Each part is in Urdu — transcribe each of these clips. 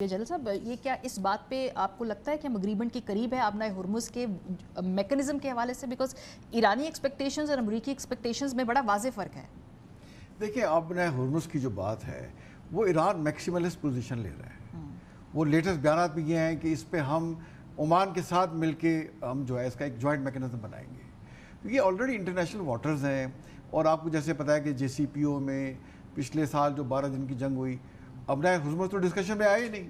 جلال صاحب، یہ کیا اس بات پہ آپ کو لگتا ہے کہ ہم اگریمنٹ کے قریب ہے آبنائے ہرمز کے میکنزم کے حوالے سے؟ بیکاز ایرانی ایکسپیکٹیشنز اور امریکی ایکسپیکٹیشنز میں بڑا واضح فرق ہے. دیکھیں، آبنائے ہرمز کی جو بات ہے وہ ایران میکسیملسٹ پوزیشن لے رہا ہے. وہ لیٹسٹ بیانات بھی یہ ہیں کہ اس پہ ہم عمان کے ساتھ مل کے ہم جو ہے اس کا ایک جوائنٹ میکنزم بنائیں گے، کیونکہ یہ آلریڈی انٹرنیشنل واٹرز ہیں. اور آپ کو جیسے پتہ ہے کہ جے سی پی او میں پچھلے سال جو 12 دن کی جنگ ہوئی، آبنائے ہرمز تو ڈسکشن میں آئے ہی نہیں.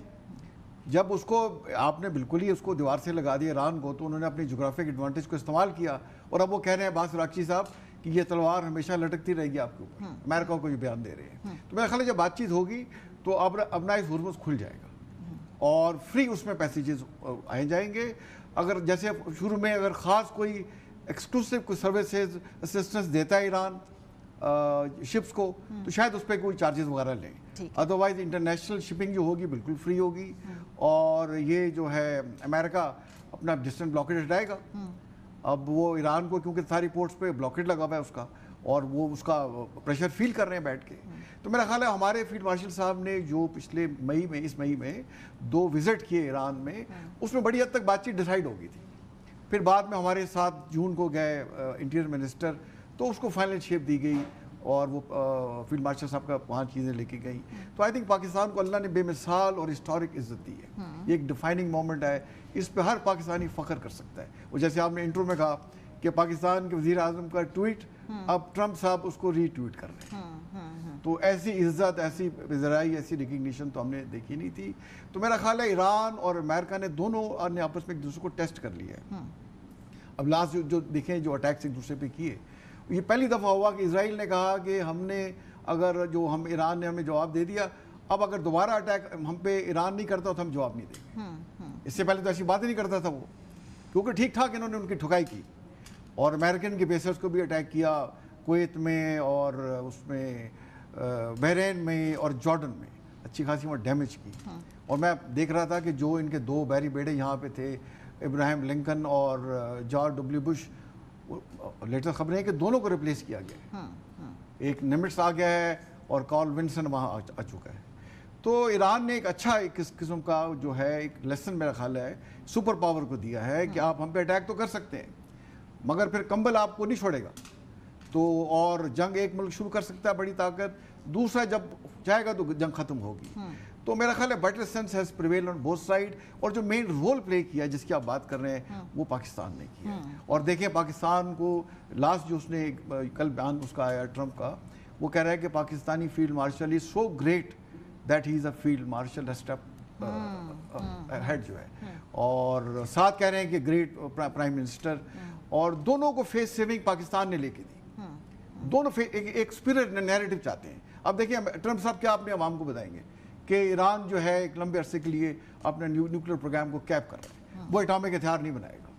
جب اس کو آپ نے بالکل ہی اس کو دیوار سے لگا دیا ایران کو، تو انہوں نے اپنی جغرافک ایڈوانٹیج کو استعمال کیا. اور اب وہ کہہ رہے ہیں عباس عراقچی صاحب کہ یہ تلوار ہمیشہ لٹکتی رہے گی آپ کے اوپر. امریکہ کو یہ بیان دے رہے ہیں. تو میرا خیال ہے جب بات چیت ہوگی تو آبنائے ہرمز کھل جائے گا اور فری اس میں پیسیجز آئے جائیں گے. اگر جیسے شروع میں اگر خاص کوئی ایکسکلوسیو کوئی سروسز اسسٹنس دیتا ہے ایران شپس کو، تو شاید اس پہ کوئی چارجز وغیرہ لیں. ادروائز انٹرنیشنل شپنگ جو ہوگی بالکل فری ہوگی. اور یہ جو ہے امریکہ اپنا ڈسٹنٹ بلاکیڈ ہٹائے گا. اب وہ ایران کو کیونکہ ساری پورٹس پہ بلاکیڈ لگا ہوا ہے اس کا، اور وہ اس کا پریشر فیل کر رہے ہیں بیٹھ کے. تو میرا خیال ہے ہمارے فیلڈ مارشل صاحب نے جو پچھلے اس مئی میں 2 وزٹ کیے ایران میں، اس میں بڑی حد تک بات چیت ڈیسائیڈ ہو گئی تھی. پھر بعد میں ہمارے ساتھ جون کو گئے انٹیریئر منسٹر، تو اس کو فائنل شیپ دی گئی اور وہ فیلڈ مارشل صاحب کا 5 چیزیں لے کے گئیں. تو آئی تھنک پاکستان کو اللہ نے بے مثال اور ہسٹورک عزت دی ہے. یہ ایک ڈیفائننگ مومنٹ ہے، اس پہ ہر پاکستانی فخر کر سکتا ہے. اور جیسے آپ نے انٹرو میں کہا کہ پاکستان کے وزیر اعظم کا ٹویٹ اب ٹرمپ صاحب اس کو ری ٹویٹ کر رہے ہیں. تو ایسی عزت، ایسی وزرائی، ایسی ریکگنیشن تو ہم نے دیکھی نہیں تھی. تو میرا خیال ہے ایران اور امریکہ نے دونوں نے آپس میں ایک دوسرے کو ٹیسٹ کر لیا ہے. اب لاسٹ جو دیکھیں جو اٹیکس ایک دوسرے پہ کیے، یہ پہلی دفعہ ہوا کہ اسرائیل نے کہا کہ ہم نے اگر جو ایران نے ہمیں جواب دے دیا، اب اگر دوبارہ اٹیک ہم پہ ایران نہیں کرتا تو ہم جواب نہیں دیں گے. اس سے پہلے تو ایسی بات ہی نہیں کرتا تھا وہ، کیونکہ ٹھیک ٹھاک انہوں نے ان کی ٹھکائی کی. اور امریکن کے بیسرز کو بھی اٹیک کیا، کویت میں اور اس میں بحرین میں اور جارڈن میں اچھی خاصی وہاں ڈیمیج کی. اور میں دیکھ رہا تھا کہ جو ان کے 2 بحری بیڑے یہاں پہ تھے، ابراہیم لنکن اور جارج ڈبلیو بش، لیٹسٹ خبریں ہیں کہ دونوں کو ریپلیس کیا گیا. ایک نمٹس آ گیا ہے اور کارل ونسن وہاں آ چکا ہے. تو ایران نے ایک اچھا ایک قسم کا جو ہے ایک لیسن میرا خیال ہے سپر پاور کو دیا ہے کہ آپ ہم پہ اٹیک تو کر سکتے ہیں، مگر پھر کمبل آپ کو نہیں چھوڑے گا. تو اور جنگ ایک ملک شروع کر سکتا ہے بڑی طاقت، دوسرا جب جائے گا تو جنگ ختم ہوگی. تو میرا خیال ہے better sense has prevail on both side. اور جو مین رول پلے کیا ہے جس کی آپ بات کر رہے ہیں وہ پاکستان نے کیا ہے. اور دیکھیں پاکستان کو لاسٹ جو اس نے کل بیان اس کا آیا ٹرمپ کا، وہ کہہ رہا ہے کہ Pakistani field marshal is so great that he is a field marshal step head جو ہے. اور ساتھ کہہ رہے ہیں کہ گریٹ پرائم منسٹر. اور دونوں کو فیس سیونگ پاکستان نے لے کے دی. دونوں ایک اسپرٹ نیریٹو چاہتے ہیں. اب دیکھیں ٹرمپ صاحب کیا اپنے عوام کو بتائیں گے کہ ایران جو ہے ایک لمبے عرصے کے لیے اپنے نیوکلیر پروگرام کو کیپ کر رہا ہے، وہ ایٹامک ہتھیار نہیں بنائے گا.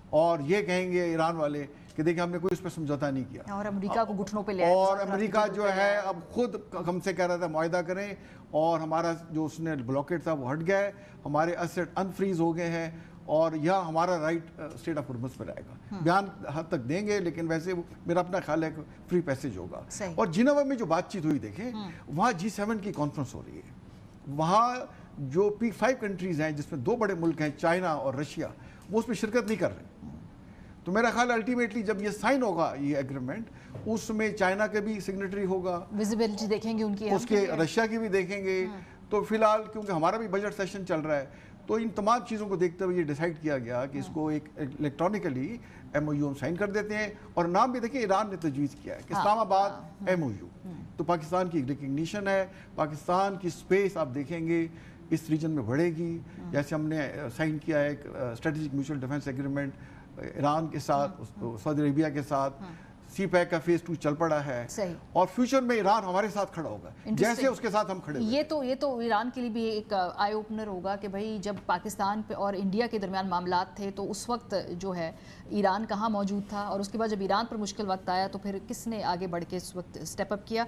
اور یہ کہیں گے ایران والے کہ دیکھیں ہم نے کوئی اس پہ سمجھوتا نہیں کیا. اور امریکہ کو گھٹنوں پہ لے آیا. اور امریکہ جو ہے اب خود ہم سے کہہ رہا تھا معاہدہ کریں، اور ہمارا جو اس نے بلاکیٹ تھا وہ ہٹ گیا ہے، ہمارے ایسٹ انفریز ہو گئے ہیں، اور یہاں ہمارا رائٹ اسٹیٹ آف ہرمز پر آئے گا. بیان حد تک دیں گے، لیکن ویسے میرا اپنا خیال ہے کہ فری پیسج ہوگا. اور جنیوا میں جو بات چیت ہوئی، دیکھیں وہاں G7 کی کانفرنس ہو رہی ہے. وہاں جو P5 کنٹریز ہیں جس میں 2 بڑے ملک ہیں چائنا اور رشیا، وہ اس میں شرکت نہیں کر رہے. تو میرا خیال الٹیمیٹلی جب یہ سائن ہوگا یہ ایگریمنٹ، اس میں چائنا کے بھی سگنیٹری ہوگا، ویزیبلٹی دیکھیں گے ان کی، اس کے رشیا کی بھی دیکھیں گے. تو فی الحال کیونکہ ہمارا بھی بجٹ سیشن چل رہا ہے، تو ان تمام چیزوں کو دیکھتے ہوئے یہ ڈیسائیڈ کیا گیا کہ اس کو ایک الیکٹرانکلی MOU ہم سائن کر دیتے ہیں. اور نام بھی دیکھیں ایران نے تجویز کیا ہے کہ اسلام آباد MOU. تو پاکستان کی ریکگنیشن ہے، پاکستان کی اسپیس آپ دیکھیں گے اس ریجن میں بڑھے گی. جیسے ہم نے سائن کیا ہے ایک strategic mutual defence agreement Iran کے ساتھ، سعودی عربیہ کے ساتھ. سی پیک کا فیز 2 چل پڑا ہے. اور فیوچر میں ایران ہمارے ساتھ کھڑا ہوگا جیسے اس کے ساتھ ہم کھڑے ہوئے. یہ تو ایران کے لیے بھی ایک آئی اوپنر ہوگا کہ بھائی جب پاکستان پہ اور انڈیا کے درمیان معاملات تھے تو اس وقت جو ہے ایران کہاں موجود تھا، اور اس کے بعد جب ایران پر مشکل وقت آیا تو پھر کس نے آگے بڑھ کے اس وقت اسٹیپ اپ کیا.